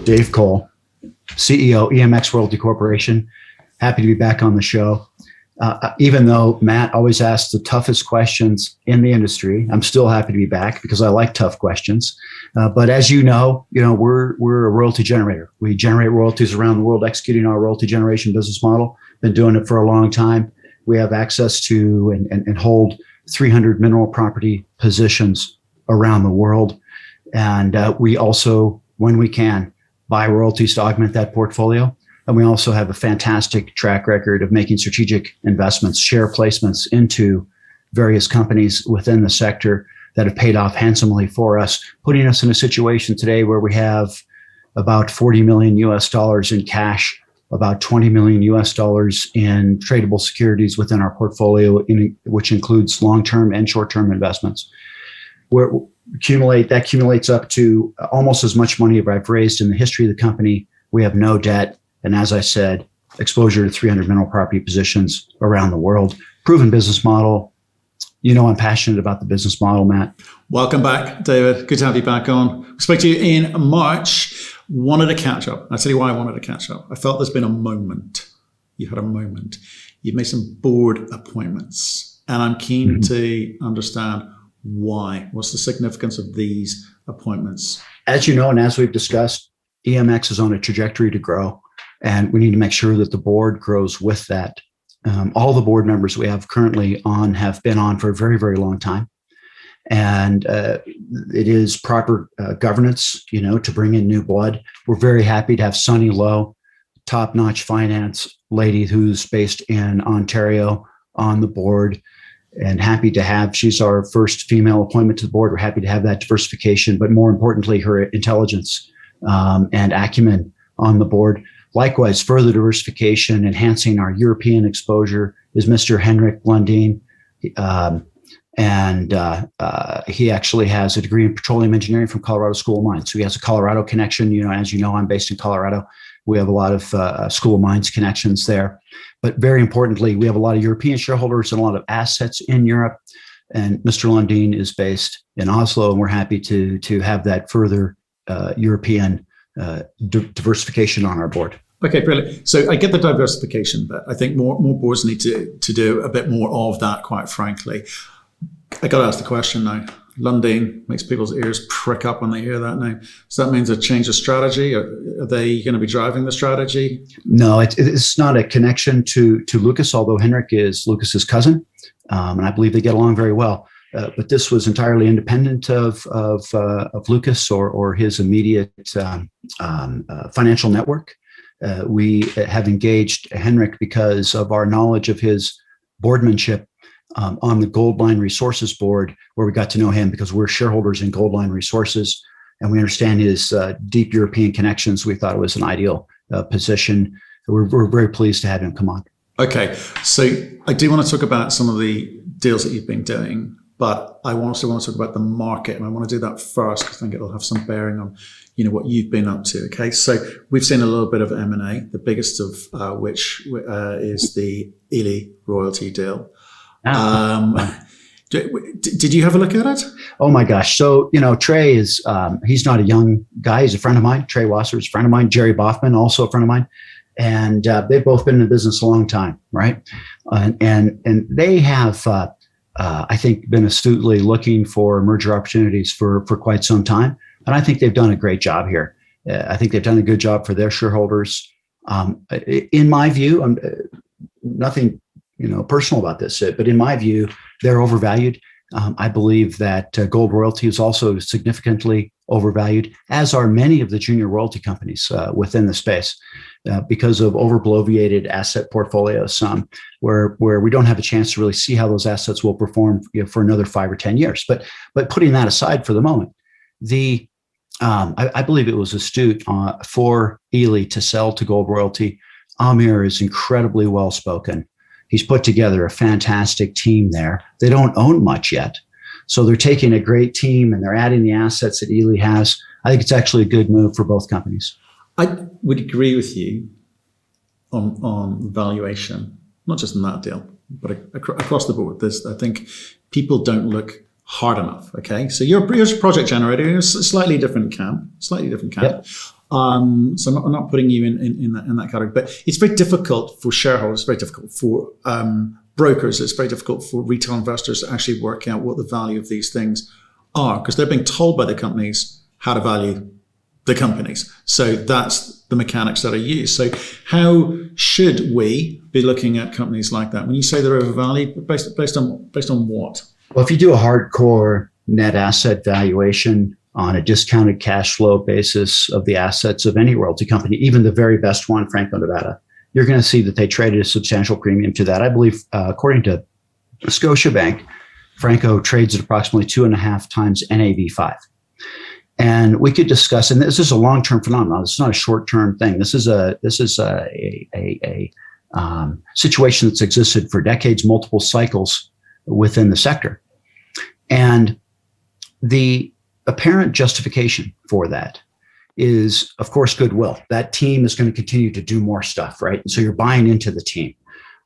Dave Cole, CEO, EMX Royalty Corporation. Happy to be back on the show. Even though Matt always asks the toughest questions in the industry, I'm still happy to be back because I like tough questions. But as you know, we're a royalty generator. We generate royalties around the world, executing our royalty generation business model. Been doing it for a long time. We have access to and hold 300 mineral property positions around the world. And we also, when we can, buy royalties to augment that portfolio. And we also have a fantastic track record of making strategic investments, share placements into various companies within the sector that have paid off handsomely for us, putting us in a situation today where we have about $40 million US in cash, about $20 million US in tradable securities within our portfolio, which includes long-term and short-term investments. That accumulates up to almost as much money as I've raised in the history of the company. We have no debt. And as I said, exposure to 300 mineral property positions around the world. Proven business model. I'm passionate about the business model, Matt. Welcome back, David. Good to have you back on. I spoke to you in March. Wanted to catch up. I'll tell you why I wanted to catch up. I felt there's been a moment. You had a moment. You've made some board appointments. And I'm keen to understand why. What's the significance of these appointments? As you know, and as we've discussed, EMX is on a trajectory to grow. And we need to make sure that the board grows with that. All the board members we have currently on have been on for a very, very long time. And it is proper governance, to bring in new blood. We're very happy to have Sunny Lowe, top-notch finance lady who's based in Ontario, on the board. And happy to have, she's our first female appointment to the board. We're happy to have that diversification, but more importantly, her intelligence and acumen on the board. Likewise, further diversification, enhancing our European exposure is Mr. Henrik Lundin. He actually has a degree in petroleum engineering from Colorado School of Mines. So he has a Colorado connection. As you know, I'm based in Colorado. We have a lot of School of Mines connections there. But very importantly, we have a lot of European shareholders and a lot of assets in Europe. And Mr. Lundin is based in Oslo, and we're happy to have that further European diversification on our board. Okay, brilliant. So I get the diversification, but I think more boards need to do a bit more of that, quite frankly. I got to ask the question now. Lundin makes people's ears prick up when they hear that name. So that means a change of strategy? Are they going to be driving the strategy? No, it's not a connection to Lucas, although Henrik is Lucas's cousin, and I believe they get along very well. But this was entirely independent of Lucas or his immediate financial network. We have engaged Henrik because of our knowledge of his boardmanship on the Goldline Resources board, where we got to know him because we're shareholders in Goldline Resources, and we understand his deep European connections. We thought it was an ideal position. We're very pleased to have him come on. Okay, so I do want to talk about some of the deals that you've been doing, but I also want to talk about the market, and I want to do that first because I think it'll have some bearing on what you've been up to. Okay, so we've seen a little bit of M&A, the biggest of which is the Ely royalty deal. Did you have a look at it? Oh my gosh. So, Trey is, he's not a young guy. He's a friend of mine. Trey Wasser is a friend of mine. Jerry Boffman, also a friend of mine. And they've both been in the business a long time, right? And they have, I think, been astutely looking for merger opportunities for quite some time. And I think they've done a great job here. I think they've done a good job for their shareholders. In my view, nothing personal about this, but in my view, they're overvalued. I believe that Gold Royalty is also significantly overvalued, as are many of the junior royalty companies within the space, because of overbloviated asset portfolios, where we don't have a chance to really see how those assets will perform for another 5 or 10 years. But putting that aside for the moment, I believe it was astute for Ely to sell to Gold Royalty. Amir is incredibly well spoken. He's put together a fantastic team there. They don't own much yet. So they're taking a great team and they're adding the assets that Ely has. I think it's actually a good move for both companies. I would agree with you on valuation, not just in that deal, but across the board. I think people don't look hard enough. Okay, so you're a project generator, you're a slightly different camp. Yep. So I'm not putting you in that category, but it's very difficult for shareholders, it's very difficult for brokers, it's very difficult for retail investors to actually work out what the value of these things are, because they're being told by the companies how to value the companies. So that's the mechanics that are used. So how should we be looking at companies like that? When you say they're overvalued, based on what? Well, if you do a hardcore net asset valuation on a discounted cash flow basis of the assets of any royalty company, even the very best one, Franco-Nevada, you're going to see that they traded a substantial premium to that. I believe, according to Scotiabank, Franco trades at approximately 2.5 times NAV5. And we could discuss, and this is a long-term phenomenon. It's not a short-term thing. This is a situation that's existed for decades, multiple cycles within the sector. And the apparent justification for that is, of course, goodwill. That team is going to continue to do more stuff, right? And so you're buying into the team.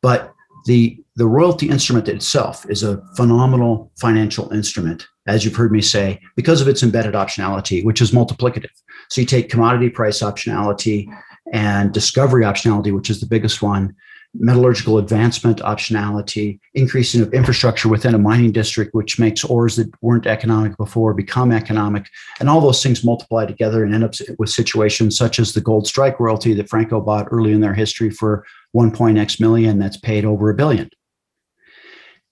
But the royalty instrument itself is a phenomenal financial instrument, as you've heard me say, because of its embedded optionality, which is multiplicative. So you take commodity price optionality and discovery optionality, which is the biggest one, metallurgical advancement optionality, increasing of infrastructure within a mining district, which makes ores that weren't economic before become economic. And all those things multiply together and end up with situations such as the Gold Strike royalty that Franco bought early in their history for 1.x million that's paid over $1 billion.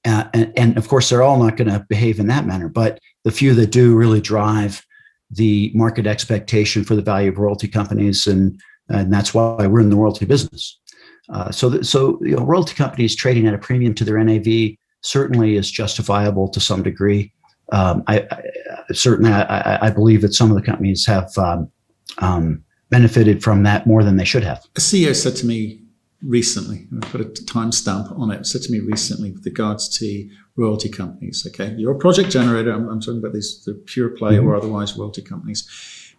And of course, they're all not going to behave in that manner, but the few that do really drive the market expectation for the value of royalty companies. And that's why we're in the royalty business. So royalty companies trading at a premium to their NAV certainly is justifiable to some degree. I believe that some of the companies have benefited from that more than they should have. A CEO said to me recently, I put a timestamp on it, said to me recently with regards to royalty companies, okay, you're a project generator, I'm talking about the pure play or otherwise royalty companies.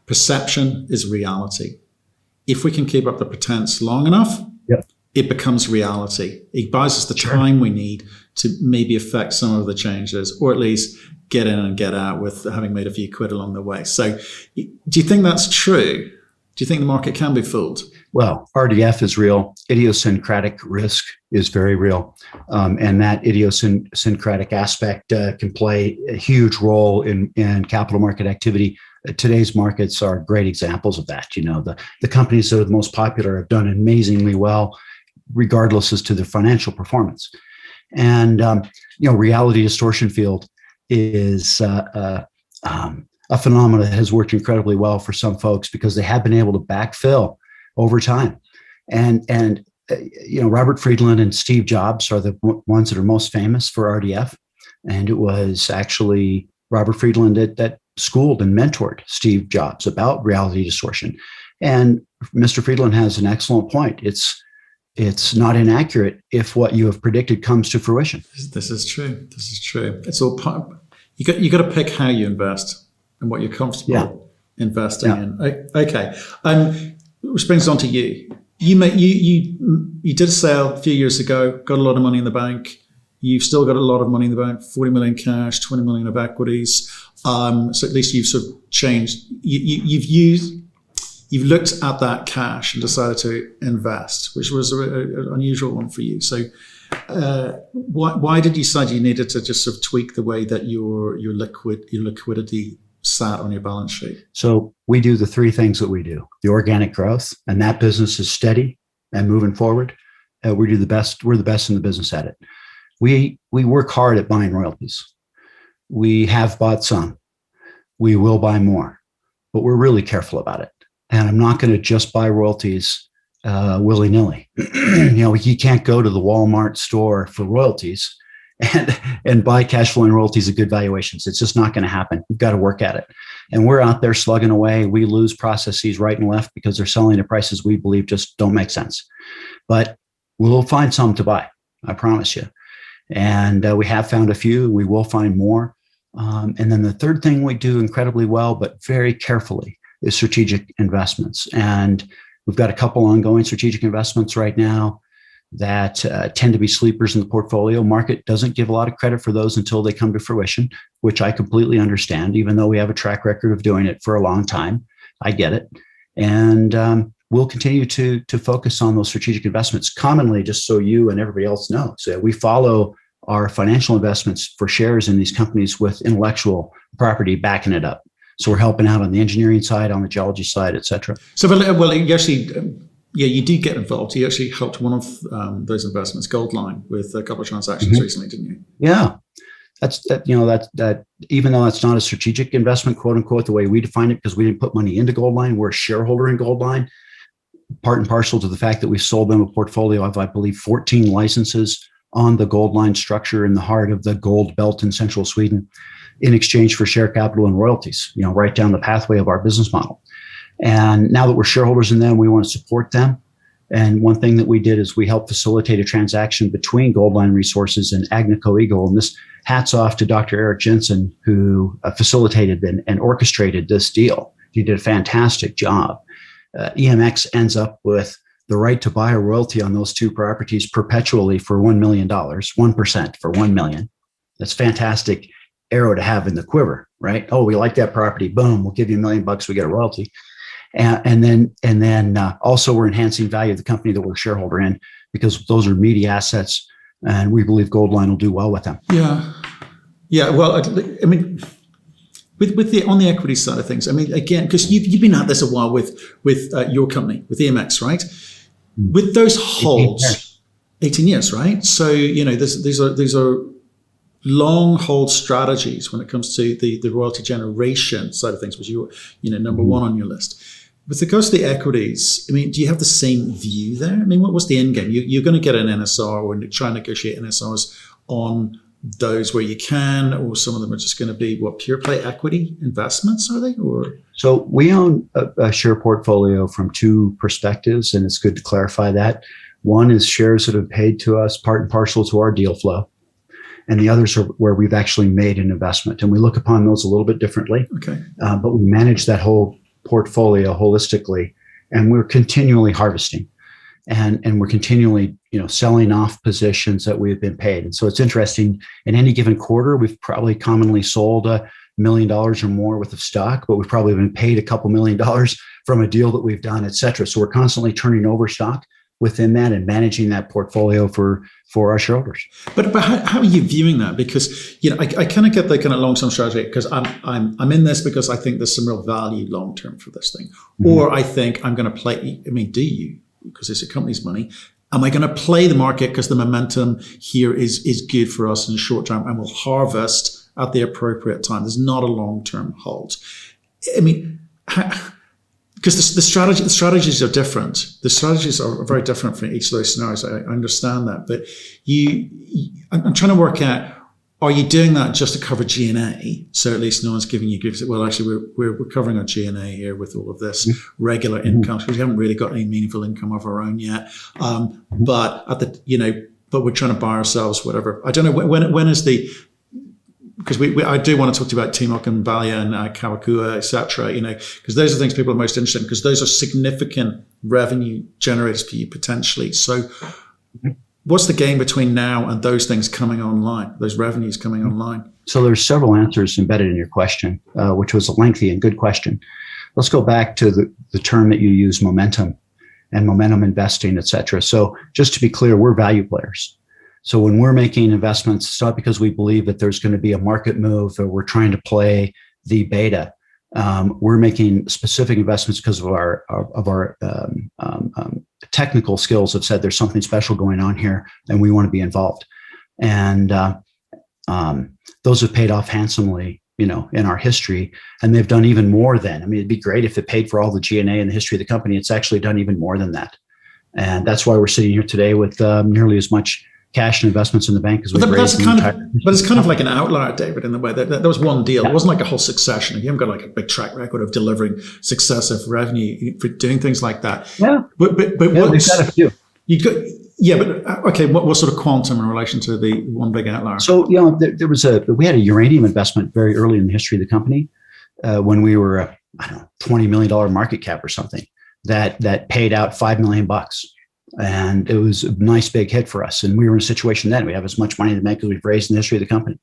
Perception is reality. If we can keep up the pretense long enough, it becomes reality. It buys us the time we need to maybe affect some of the changes, or at least get in and get out with having made a few quid along the way. So do you think that's true? Do you think the market can be fooled? Well, RDF is real. Idiosyncratic risk is very real. And that idiosyncratic aspect can play a huge role in capital market activity. Today's markets are great examples of that. You know, the companies that are the most popular have done amazingly well, regardless as to their financial performance. And, reality distortion field is a phenomenon that has worked incredibly well for some folks because they have been able to backfill over time. And Robert Friedland and Steve Jobs are the ones that are most famous for RDF. And it was actually Robert Friedland that schooled and mentored Steve Jobs about reality distortion. And Mr. Friedland has an excellent point. It's not inaccurate if what you have predicted comes to fruition. This is true. It's all part. You got to pick how you invest and what you're comfortable investing in. Okay. Which brings on to you. You did a sale a few years ago. Got a lot of money in the bank. You've still got a lot of money in the bank. 40 million cash, 20 million of equities. So at least you've sort of changed. You've looked at that cash and decided to invest, which was an unusual one for you. So why did you decide you needed to just sort of tweak the way that your liquidity sat on your balance sheet? So we do the three things that we do: the organic growth, and that business is steady and moving forward. We're the best in the business at it. We work hard at buying royalties. We have bought some. We will buy more, but we're really careful about it. And I'm not going to just buy royalties willy-nilly. You can't go to the Walmart store for royalties and buy cash flowing royalties at good valuations. It's just not going to happen. You've got to work at it. And we're out there slugging away. We lose processes right and left because they're selling at prices we believe just don't make sense. But we'll find some to buy, I promise you. And we have found a few. We will find more. And then the third thing we do incredibly well, but very carefully, is strategic investments. And we've got a couple ongoing strategic investments right now that tend to be sleepers in the portfolio. Market doesn't give a lot of credit for those until they come to fruition, which I completely understand, even though we have a track record of doing it for a long time. I get it. And we'll continue to focus on those strategic investments. Commonly, just so you and everybody else knows, we follow our financial investments for shares in these companies with intellectual property backing it up. So we're helping out on the engineering side, on the geology side, et cetera. So, well, you actually, you do get involved. You actually helped one of those investments, Goldline, with a couple of transactions recently, didn't you? Yeah. That even though that's not a strategic investment, quote unquote, the way we define it, because we didn't put money into Goldline, we're a shareholder in Goldline, part and parcel to the fact that we sold them a portfolio of, I believe, 14 licenses on the Goldline structure in the heart of the gold belt in central Sweden in exchange for share capital and royalties, right down the pathway of our business model. And now that we're shareholders in them, we want to support them. And one thing that we did is we helped facilitate a transaction between Goldline Resources and Agnico Eagle. And this hats off to Dr. Eric Jensen, who facilitated and orchestrated this deal. He did a fantastic job. EMX ends up with the right to buy a royalty on those two properties perpetually for $1 million, 1% for $1 million. That's fantastic arrow to have in the quiver, right? Oh, we like that property. Boom, we'll give you $1 million. We get a royalty. And then also we're enhancing value of the company that we're a shareholder in, because those are meaty assets, and we believe Goldline will do well with them. Yeah. Well, I mean, with the on the equity side of things, I mean, again, because you've been at this a while with your company, with EMX, right? With those holds, 18 years, right? So these are long hold strategies when it comes to the royalty generation side of things, which you number one on your list. With regards to the equities, I mean, do you have the same view there? I mean, what's the end game? You're going to get an NSR or try and negotiate NSRs on those where you can, or some of them are just going to be pure play equity investments, are they? Or so we own a share portfolio from two perspectives, and it's good to clarify that. One is shares that have paid to us part and parcel to our deal flow, and the others are where we've actually made an investment, and we look upon those a little bit differently. Okay, but we manage that whole portfolio holistically, and we're continually harvesting, and we're continually selling off positions that we've been paid. And so it's interesting, in any given quarter we've probably commonly sold $1 million or more worth of stock, but we've probably been paid a couple $1 million from a deal that we've done, et cetera. So we're constantly turning over stock within that and managing that portfolio for our shareholders. But how are you viewing that? Because I kind of get the kind of long-term strategy, because I'm in this because I think there's some real value long-term for this thing, or I think I'm going to play. I mean, do you? Because it's a company's money. Am I going to play the market because the momentum here is good for us in the short term, and we'll harvest at the appropriate time? There's not a long-term hold. I mean, because the strategies are different. The strategies are very different for each of those scenarios. I understand that, but I'm trying to work out: are you doing that just to cover G&A? So at least no one's giving you grief. Well, actually, we're covering our G&A here with all of this regular income, because we haven't really got any meaningful income of our own yet. But but we're trying to buy ourselves whatever. I don't know when is the. Because I do want to talk to you about Timok and Valia and Kawakua, et cetera, because those are the things people are most interested in, because those are significant revenue generators for you potentially. So what's the game between now and those things coming online, those revenues coming online? So there's several answers embedded in your question, which was a lengthy and good question. Let's go back to the term that you use, momentum and momentum investing, et cetera. So just to be clear, we're value players. So when we're making investments, it's not because we believe that there's going to be a market move or we're trying to play the beta. We're making specific investments because of our technical skills have said there's something special going on here, and we want to be involved. And those have paid off handsomely, in our history, and they've done even more than. I mean, it'd be great if it paid for all the G&A in the history of the company. It's actually done even more than that, and that's why we're sitting here today with nearly as much cash and investments in the bank as we've raised. But it's kind of like an outlier, David, in the way that there was one deal. Yeah. It wasn't like a whole succession. You haven't got like a big track record of delivering successive revenue for doing things like that. Yeah. But we've got a few. Okay. What sort of quantum in relation to the one big outlier? So we had a uranium investment very early in the history of the company when we were $20 million market cap or something that paid out $5 million. And it was a nice big hit for us. And we were in a situation then we have as much money in the bank as we've raised in the history of the company.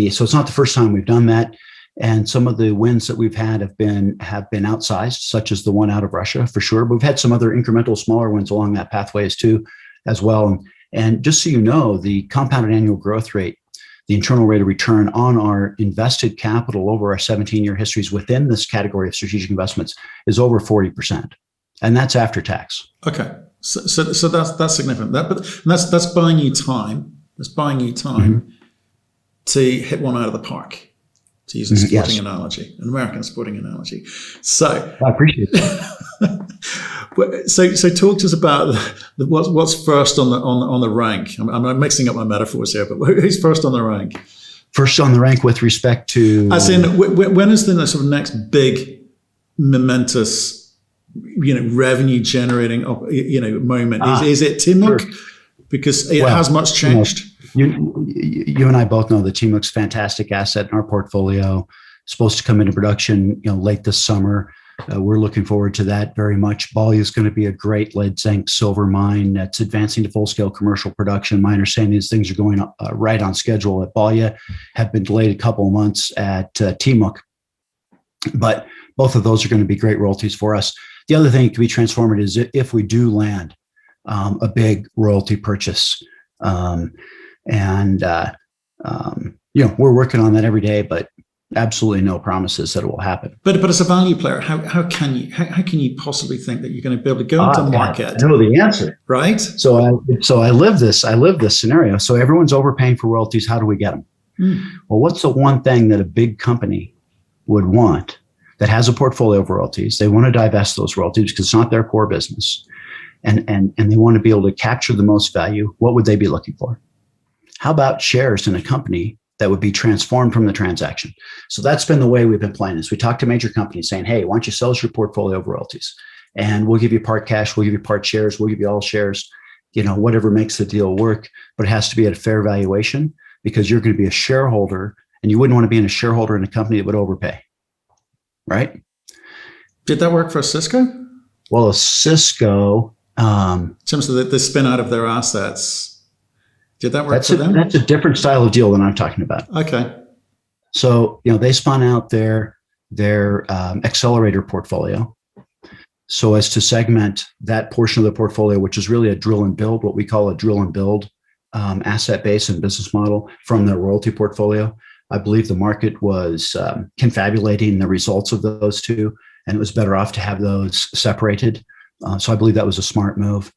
So it's not the first time we've done that. And some of the wins that we've had have been outsized, such as the one out of Russia for sure. But we've had some other incremental smaller wins along that pathways too, as well. And just so you know, the compounded annual growth rate, the internal rate of return on our invested capital over our 17-year histories within this category of strategic investments is over 40%. And that's after tax. Okay. So that's significant. That's buying you time. That's buying you time to hit one out of the park, to use a sporting analogy, an American sporting analogy. So I appreciate that. So talk to us about what's first on the rank. I'm mixing up my metaphors here, but who's first on the rank? First on the rank with respect to, as in, when is the sort of next big momentous, revenue generating, moment? Is it Timok? Sure. Because it has much changed. You and I both know that Timok's a fantastic asset in our portfolio. Supposed to come into production, late this summer. We're looking forward to that very much. Balya is going to be a great lead zinc silver mine that's advancing to full scale commercial production. My understanding is things are going right on schedule at Balya, have been delayed a couple of months at Timok, but both of those are going to be great royalties for us. The other thing to be transformative is if we do land a big royalty purchase, we're working on that every day, but absolutely no promises that it will happen. But as a value player, how can you possibly think that you're going to be able to go into market? I know the answer, right? So I live this scenario. So everyone's overpaying for royalties. How do we get them? Well, what's the one thing that a big company would want that has a portfolio of royalties? They want to divest those royalties because it's not their core business, and they want to be able to capture the most value. What would they be looking for? How about shares in a company that would be transformed from the transaction? So that's been the way we've been playing this. We talk to major companies saying, hey, why don't you sell us your portfolio of royalties? And we'll give you part cash, we'll give you part shares, we'll give you all shares, whatever makes the deal work, but it has to be at a fair valuation because you're going to be a shareholder and you wouldn't want to be a shareholder in a company that would overpay, right? Did that work for Cisco? Well, Cisco... in terms of the spin out of their assets, did that work for them? That's a different style of deal than I'm talking about. Okay. So, they spun out their accelerator portfolio so as to segment that portion of the portfolio, which is really a drill and build, what we call a drill and build asset base and business model from their royalty portfolio. I believe the market was confabulating the results of those two, and it was better off to have those separated. So I believe that was a smart move.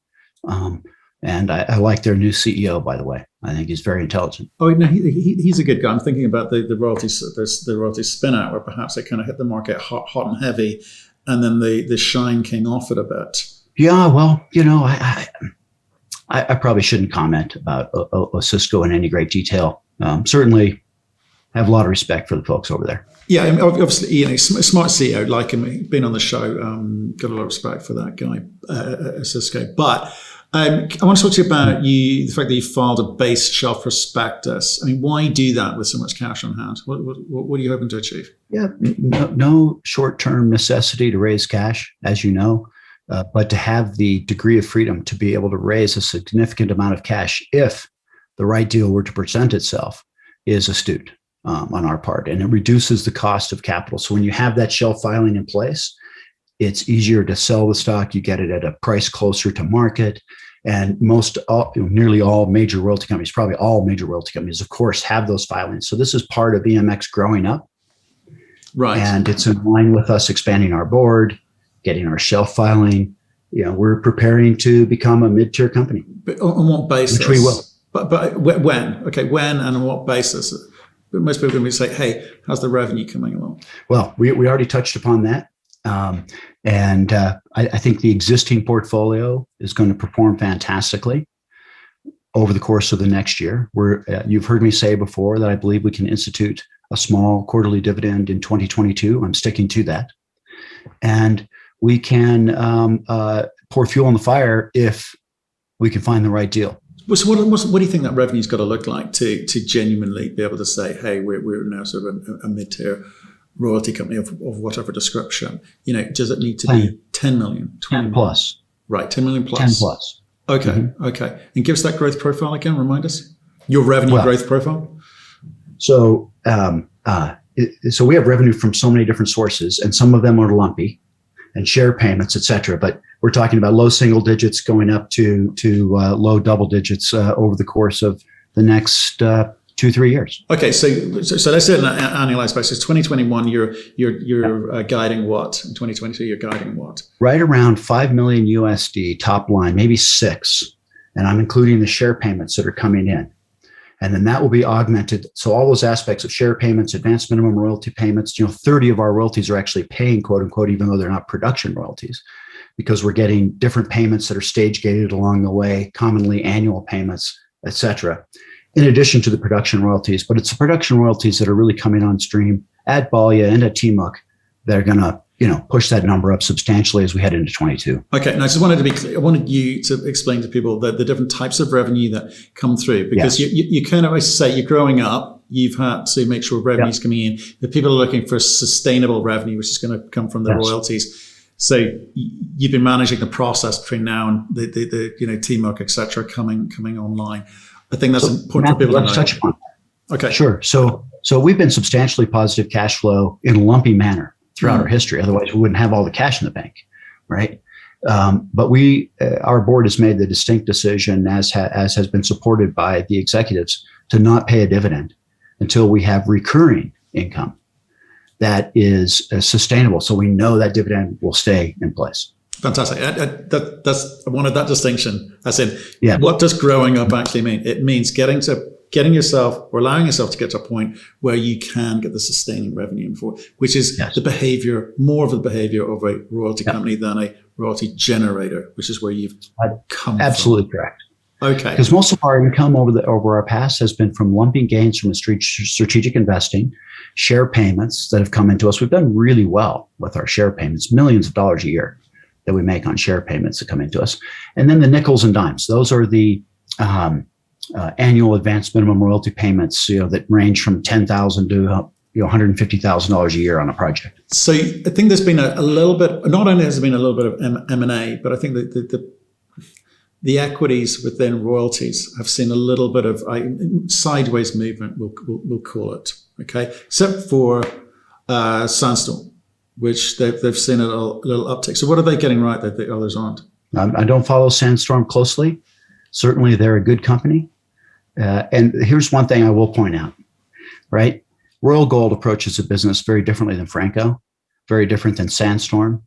And I like their new CEO, by the way. I think he's very intelligent. Oh, no, he's a good guy. I'm thinking about the royalties, the royalties spin out, where perhaps they kind of hit the market hot and heavy, and then the shine came off it a bit. Yeah, well, I probably shouldn't comment about Cisco in any great detail. Certainly have a lot of respect for the folks over there. Yeah, I mean, obviously, smart CEO, like him, been on the show, got a lot of respect for that guy, Cisco. But I want to talk to you about the fact that you filed a base shelf prospectus. I mean, why do that with so much cash on hand? What are you hoping to achieve? Yeah, no short-term necessity to raise cash, as you know, but to have the degree of freedom to be able to raise a significant amount of cash if the right deal were to present itself is astute on our part, and it reduces the cost of capital. So when you have that shelf filing in place, it's easier to sell the stock. You get it at a price closer to market. And nearly all major royalty companies, probably all major royalty companies, of course, have those filings. So this is part of EMX growing up. Right. And it's in line with us expanding our board, getting our shelf filing. We're preparing to become a mid-tier company. But on what basis? Which we will. But when? Okay, when and on what basis? But most people are going to say, hey, how's the revenue coming along? Well, we already touched upon that. I think the existing portfolio is going to perform fantastically over the course of the next year. You've heard me say before that I believe we can institute a small quarterly dividend in 2022. I'm sticking to that. And we can pour fuel on the fire if we can find the right deal. So what do you think that revenue's got to look like to genuinely be able to say, hey, we're now sort of a mid-tier royalty company of whatever description? Does it need to be 10 million, 20 10 plus? Right, 10 million plus. 10 plus. Okay, Mm-hmm. Okay. And give us that growth profile again, remind us. Your revenue growth profile? So so we have revenue from so many different sources, and some of them are lumpy, and share payments, et cetera. But we're talking about low single digits going up to low double digits over the course of the next 2-3 years. Okay, so let's say on an annualized basis. 2021, you're guiding what? In 2022, you're guiding what? Right around $5 million USD top line, maybe 6, and I'm including the share payments that are coming in. And then that will be augmented. So all those aspects of share payments, advanced minimum royalty payments, 30 of our royalties are actually paying, quote unquote, even though they're not production royalties, because we're getting different payments that are stage gated along the way, commonly annual payments, et cetera, in addition to the production royalties. But it's the production royalties that are really coming on stream at Balya and at Timok that are going to push that number up substantially as we head into 22. Okay, and I just wanted to be clear. I wanted you to explain to people the different types of revenue that come through, because you kind of, I say, you're growing up, you've had to make sure revenue's coming in. The people are looking for sustainable revenue, which is going to come from the royalties. So you've been managing the process between now and the Timok, et cetera, coming online. I think that's important for people to know. Touch upon. Okay, sure. So we've been substantially positive cash flow in a lumpy manner throughout our history. Otherwise, we wouldn't have all the cash in the bank, right? But our board has made the distinct decision, as has been supported by the executives, to not pay a dividend until we have recurring income that is sustainable. So we know that dividend will stay in place. Fantastic. I wanted that distinction. I said, what does growing up actually mean? It means getting yourself, or allowing yourself to get to a point where you can get the sustaining revenue for, which is the behavior, more of the behavior of a royalty company than a royalty generator, which is where you've come Absolutely from. Correct. Okay. Because most of our income over our past has been from lumpy gains from strategic investing, share payments that have come into us. We've done really well with our share payments, millions of dollars a year that we make on share payments that come into us. And then the nickels and dimes. Those are the annual advanced minimum royalty payments, that range from $10,000 to $150,000 a year on a project. So I think there's been a little bit. Not only has there been a little bit of M&A, but I think that the equities within royalties have seen a little bit of sideways movement. We'll call it, okay, except for Sandstorm, which they've seen a little uptick. So what are they getting right that the others aren't? I don't follow Sandstorm closely. Certainly, they're a good company. And here's one thing I will point out, right? Royal Gold approaches the business very differently than Franco, very different than Sandstorm.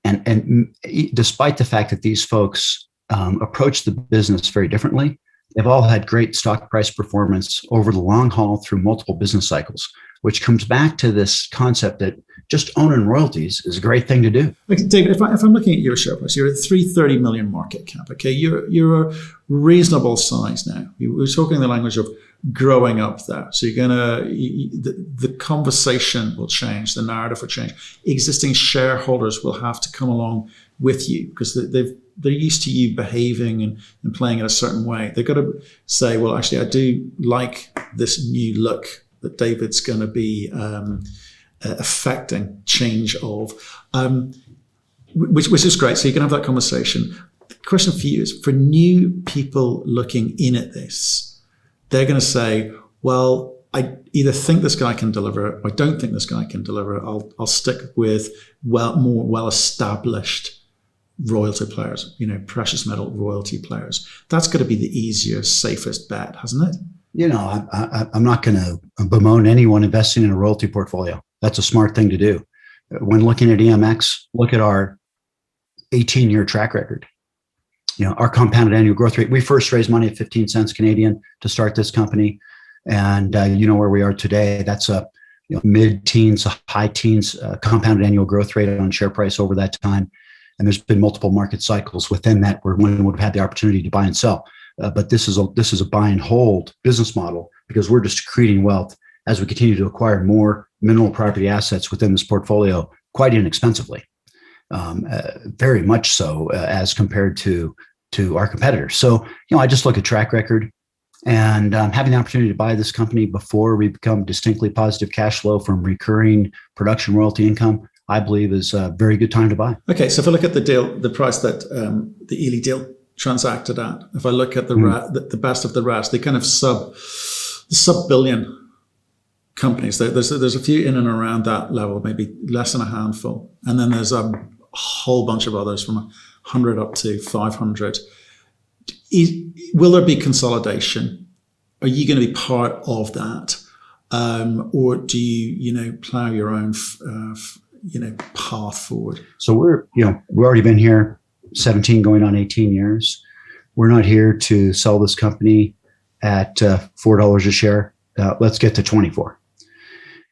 And despite the fact that these folks approach the business very differently, they've all had great stock price performance over the long haul through multiple business cycles, which comes back to this concept that just owning royalties is a great thing to do. Okay, David, if I'm looking at your share price, you're at 330 million market cap. Okay, you're a reasonable size now. We're talking the language of growing up there. So you're the conversation will change, the narrative will change. Existing shareholders will have to come along with you because they're used to you behaving and playing in a certain way. They've got to say, well, actually, I do like this new look that David's going to be affecting change of, which is great. So you can have that conversation. The question for you is, for new people looking in at this, they're going to say, well, I either think this guy can deliver or I don't think this guy can deliver. I'll stick with more well-established royalty players, precious metal royalty players. That's going to be the easiest, safest bet, hasn't it? I'm not going to bemoan anyone investing in a royalty portfolio. That's a smart thing to do. When looking at EMX, look at our 18-year track record. Our compounded annual growth rate. We first raised money at 15 cents Canadian to start this company. And where we are today, that's a mid-teens, high teens compounded annual growth rate on share price over that time. And there's been multiple market cycles within that where one would have had the opportunity to buy and sell. But this is a buy and hold business model because we're just creating wealth as we continue to acquire more mineral property assets within this portfolio quite inexpensively, very much so as compared to our competitors. So, I just look at track record and having the opportunity to buy this company before we become distinctly positive cash flow from recurring production royalty income, I believe is a very good time to buy. Okay, so if I look at the deal, the price that the Ely deal transacted at, if I look at the best of the rest, they kind of sub billion companies. There's a few in and around that level, maybe less than a handful. And then there's a whole bunch of others from 100 up to 500. Will there be consolidation? Are you going to be part of that? Or do you plow your own, path forward? So we've already been here 17 going on 18 years. We're not here to sell this company at $4 a share. Let's get to 24.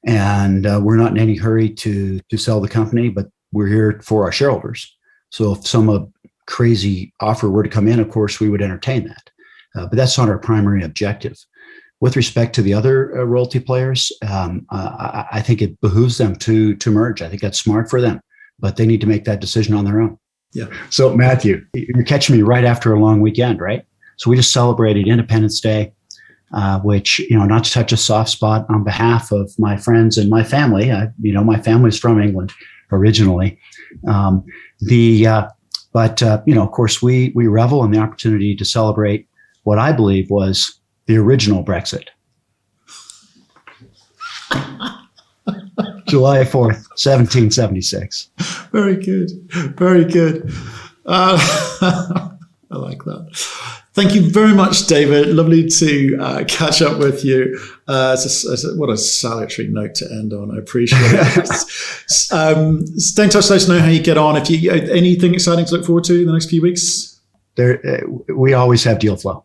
And we're not in any hurry to sell the company, but we're here for our shareholders. So if some crazy offer were to come in, of course, we would entertain that. But that's not our primary objective. With respect to the other royalty players, I think it behooves them to merge. I think that's smart for them, but they need to make that decision on their own. Yeah. So Matthew, you're catching me right after a long weekend, right? So we just celebrated Independence Day, which, not to touch a soft spot on behalf of my friends and my family. My family's from England originally. Of course, we revel in the opportunity to celebrate what I believe was the original Brexit. July 4th, 1776. Very good. Very good. I like that. Thank you very much, David. Lovely to catch up with you. What a salutary note to end on. I appreciate it. Stay in touch. Let us know how you get on. If you anything exciting to look forward to in the next few weeks. We always have deal flow.